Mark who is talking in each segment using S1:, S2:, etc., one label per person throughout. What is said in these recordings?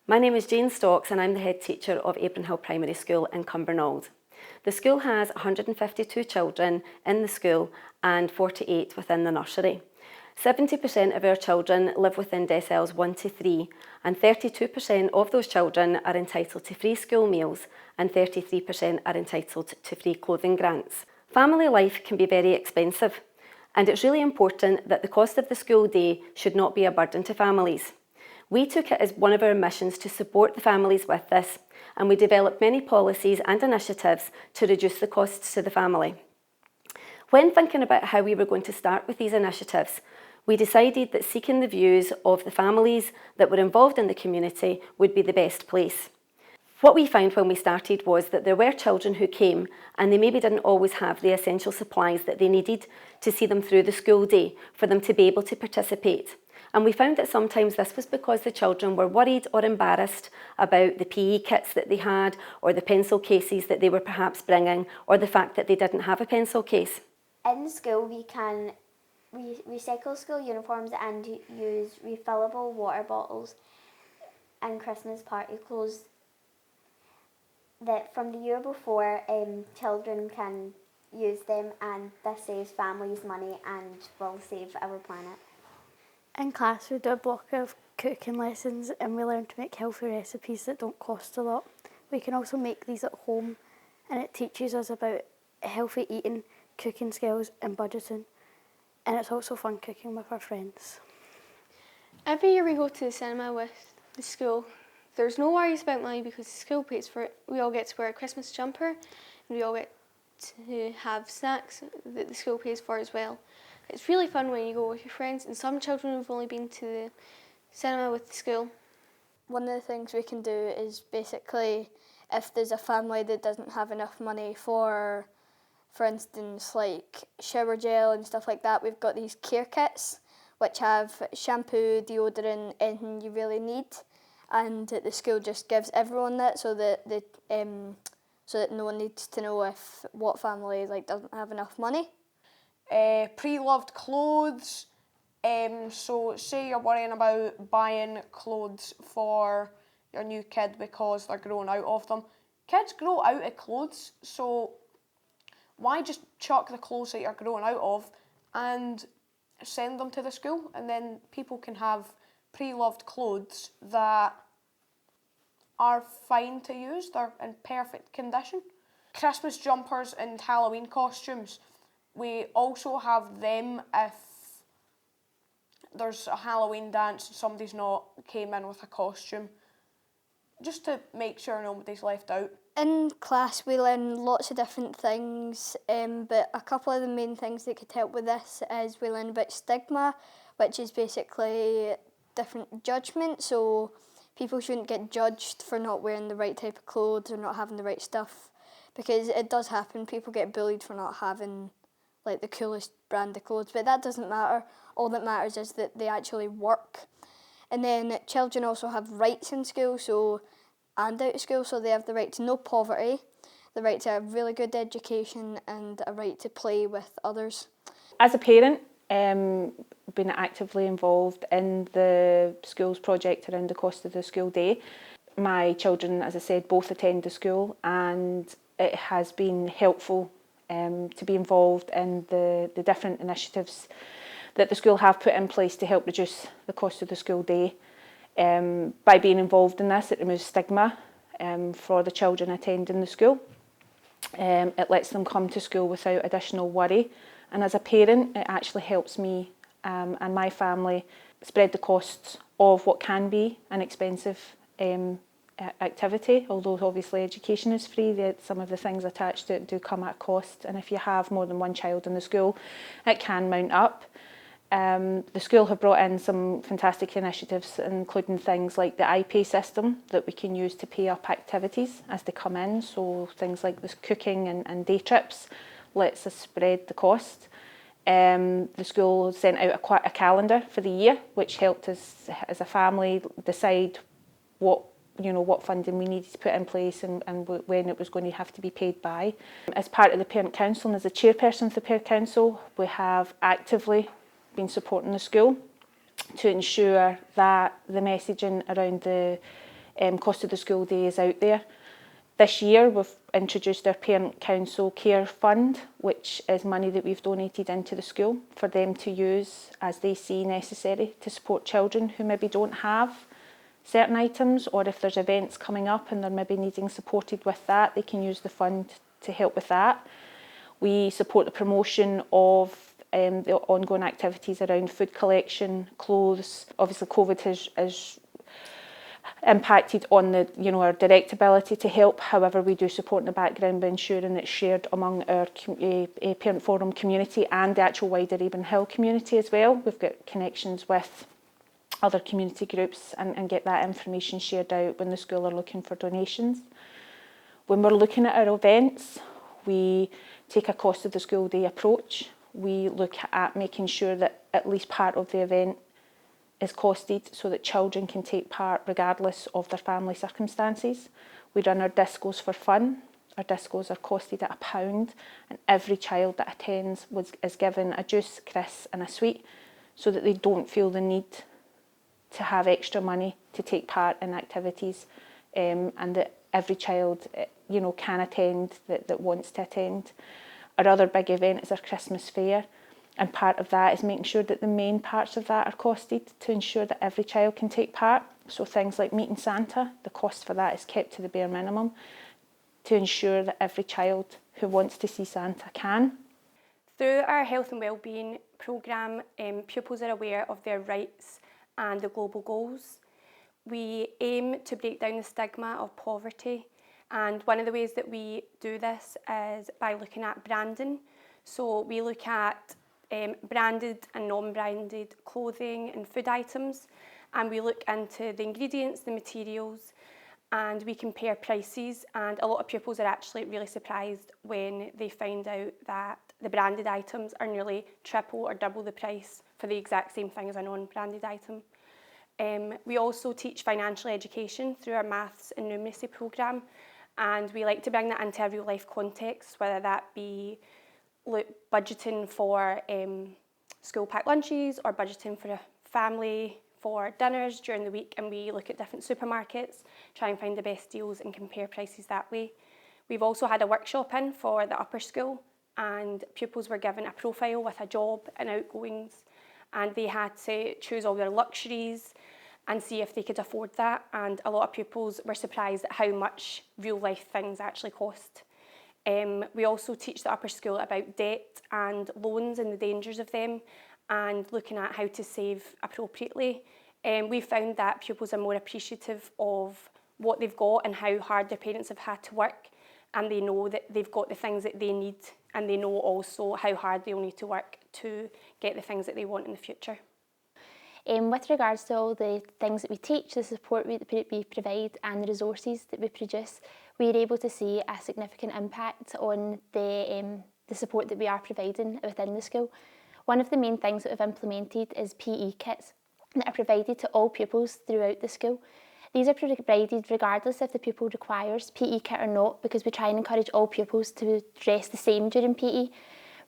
S1: My name is Jane Stocks and I'm the head teacher of Abronhill Primary School in Cumbernauld. The school has 152 children in the school and 48 within the nursery. 70% of our children live within deciles 1 to 3 and 32% of those children are entitled to free school meals and 33% are entitled to free clothing grants. Family life can be very expensive and it's really important that the cost of the school day should not be a burden to families. We took it as one of our missions to support the families with this, and we developed many policies and initiatives to reduce the costs to the family. When thinking about how we were going to start with these initiatives, we decided that seeking the views of the families that were involved in the community would be the best place. What we found when we started was that there were children who came and they maybe didn't always have the essential supplies that they needed to see them through the school day for them to be able to participate. And we found that sometimes this was because the children were worried or embarrassed about the PE kits that they had or the pencil cases that they were perhaps bringing or the fact that they didn't have a pencil case.
S2: In school we can recycle school uniforms and use refillable water bottles and Christmas party clothes that from the year before children can use them, and this saves families money and will save our planet.
S3: In class we do a block of cooking lessons and we learn to make healthy recipes that don't cost a lot. We can also make these at home and it teaches us about healthy eating, cooking skills and budgeting, and it's also fun cooking with our friends.
S4: Every year we go to the cinema with the school. There's no worries about money because the school pays for it. We all get to wear a Christmas jumper and we all get to have snacks that the school pays for as well. It's really fun when you go with your friends, and some children have only been to the cinema with the school.
S5: One of the things we can do is basically if there's a family that doesn't have enough money for instance, like shower gel and stuff like that, we've got these care kits which have shampoo, deodorant, anything you really need, and the school just gives everyone that so that no one needs to know if what family doesn't have enough money.
S6: Pre-loved clothes, so say you're worrying about buying clothes for your new kid because they're growing out of them. Kids grow out of clothes, so why just chuck the clothes that you're growing out of and send them to the school, and then people can have pre-loved clothes that are fine to use, they're in perfect condition. Christmas jumpers and Halloween costumes, we also have them if there's a Halloween dance and somebody's not came in with a costume, just to make sure nobody's left out.
S5: In class we learn lots of different things, but a couple of the main things that could help with this is we learn about stigma, which is basically different judgment, so people shouldn't get judged for not wearing the right type of clothes or not having the right stuff, because it does happen, people get bullied for not having the coolest brand of clothes, but that doesn't matter. All that matters is that they actually work. And then children also have rights in school and out of school, so they have the right to no poverty, the right to a really good education and a right to play with others.
S7: As a parent, been actively involved in the school's project around the cost of the school day. My children, as I said, both attend the school, and it has been helpful to be involved in the different initiatives that the school have put in place to help reduce the cost of the school day. By being involved in this, it removes stigma for the children attending the school. It lets them come to school without additional worry, and as a parent it actually helps me and my family spread the costs of what can be an expensive activity, although obviously education is free. Some of the things attached to it do come at cost, and if you have more than one child in the school it can mount up. The school have brought in some fantastic initiatives, including things like the iPay system that we can use to pay up activities as they come in, so things like this cooking and day trips lets us spread the cost. The school sent out a calendar for the year, which helped us as a family decide what funding we needed to put in place and when it was going to have to be paid by. As part of the Parent Council and as the chairperson of the Parent Council, we have actively been supporting the school to ensure that the messaging around the cost of the school day is out there. This year we've introduced our Parent Council Care Fund, which is money that we've donated into the school for them to use as they see necessary to support children who maybe don't have certain items, or if there's events coming up and they're maybe needing supported with that, they can use the fund to help with that. We support the promotion of the ongoing activities around food collection, clothes. Obviously COVID has impacted on our direct ability to help. However, we do support in the background by ensuring it's shared among our Parent Forum community and the actual wider Abronhill community as well. We've got connections with other community groups and get that information shared out when the school are looking for donations. When we're looking at our events, we take a cost of the school day approach. We look at making sure that at least part of the event is costed so that children can take part regardless of their family circumstances. We run our discos for fun. Our discos are costed at £1, and every child that attends is given a juice, crisps and a sweet so that they don't feel the need to have extra money to take part in activities, and that every child can attend that wants to attend. Our other big event is our Christmas fair. And part of that is making sure that the main parts of that are costed to ensure that every child can take part. So things like meeting Santa, the cost for that is kept to the bare minimum to ensure that every child who wants to see Santa can.
S8: Through our health and wellbeing programme, pupils are aware of their rights and the global goals. We aim to break down the stigma of poverty, and one of the ways that we do this is by looking at branding. So we look at branded and non-branded clothing and food items, and we look into the ingredients, the materials, and we compare prices. And a lot of pupils are actually really surprised when they find out that the branded items are nearly triple or double the price for the exact same thing as a non-branded item. We also teach financial education through our maths and numeracy programme, and we like to bring that into a real life context, whether that be budgeting for school packed lunches or budgeting for a family for dinners during the week, and we look at different supermarkets, try and find the best deals and compare prices that way. We've also had a workshop in for the upper school, and pupils were given a profile with a job and outgoings, and they had to choose all their luxuries and see if they could afford that, and a lot of pupils were surprised at how much real life things actually cost. We also teach the upper school about debt and loans and the dangers of them, and looking at how to save appropriately. We found that pupils are more appreciative of what they've got and how hard their parents have had to work, and they know that they've got the things that they need, and they know also how hard they'll need to work to get the things that they want in the future.
S9: With regards to all the things that we teach, the support we provide and the resources that we produce, we're able to see a significant impact on the support that we are providing within the school. One of the main things that we've implemented is PE kits that are provided to all pupils throughout the school. These are provided regardless if the pupil requires PE kit or not, because we try and encourage all pupils to dress the same during PE.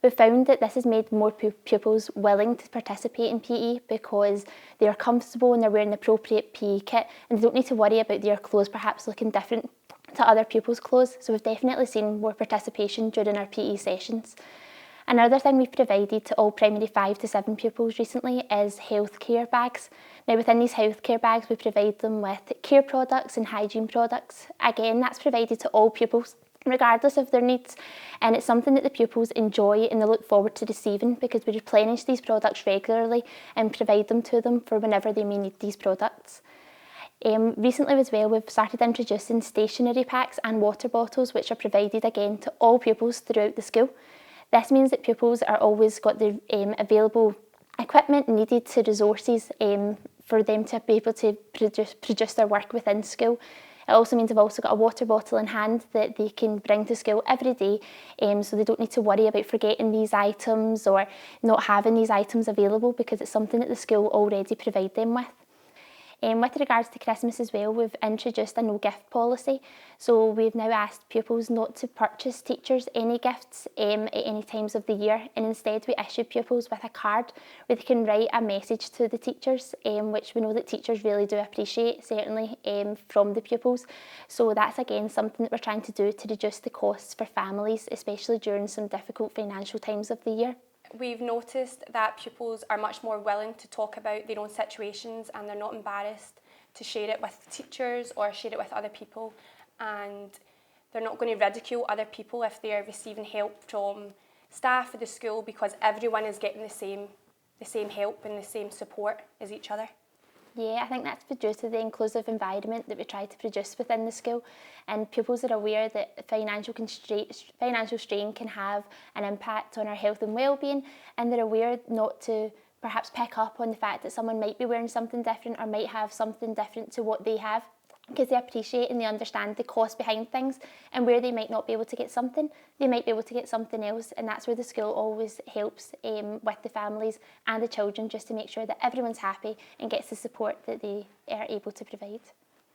S9: We've found that this has made more pupils willing to participate in PE because they are comfortable and they're wearing the appropriate PE kit, and they don't need to worry about their clothes perhaps looking different to other pupils' clothes. So we've definitely seen more participation during our PE sessions. Another thing we've provided to all primary 5 to 7 pupils recently is healthcare bags. Now within these healthcare bags we provide them with care products and hygiene products. Again, that's provided to all pupils regardless of their needs, and it's something that the pupils enjoy and they look forward to receiving, because we replenish these products regularly and provide them to them for whenever they may need these products. Recently as well, we've started introducing stationery packs and water bottles, which are provided again to all pupils throughout the school. This means that pupils are always got the available equipment needed to resources for them to be able to produce their work within school. It also means they've also got a water bottle in hand that they can bring to school every day, so they don't need to worry about forgetting these items or not having these items available, because it's something that the school already provide them with. With regards to Christmas as well, we've introduced a no gift policy. So we've now asked pupils not to purchase teachers any gifts at any times of the year, and instead we issue pupils with a card where they can write a message to the teachers, which we know that teachers really do appreciate, certainly from the pupils. So that's again something that we're trying to do to reduce the costs for families, especially during some difficult financial times of the year.
S8: We've noticed that pupils are much more willing to talk about their own situations, and they're not embarrassed to share it with teachers or share it with other people, and they're not going to ridicule other people if they're receiving help from staff at the school, because everyone is getting the same help and the same support as each other.
S9: Yeah, I think that's due to the inclusive environment that we try to produce within the school, and pupils are aware that financial strain can have an impact on our health and well-being, and they're aware not to perhaps pick up on the fact that someone might be wearing something different or might have something different to what they have, because they appreciate and they understand the cost behind things, and where they might not be able to get something, they might be able to get something else, and that's where the school always helps with the families and the children, just to make sure that everyone's happy and gets the support that they are able to provide.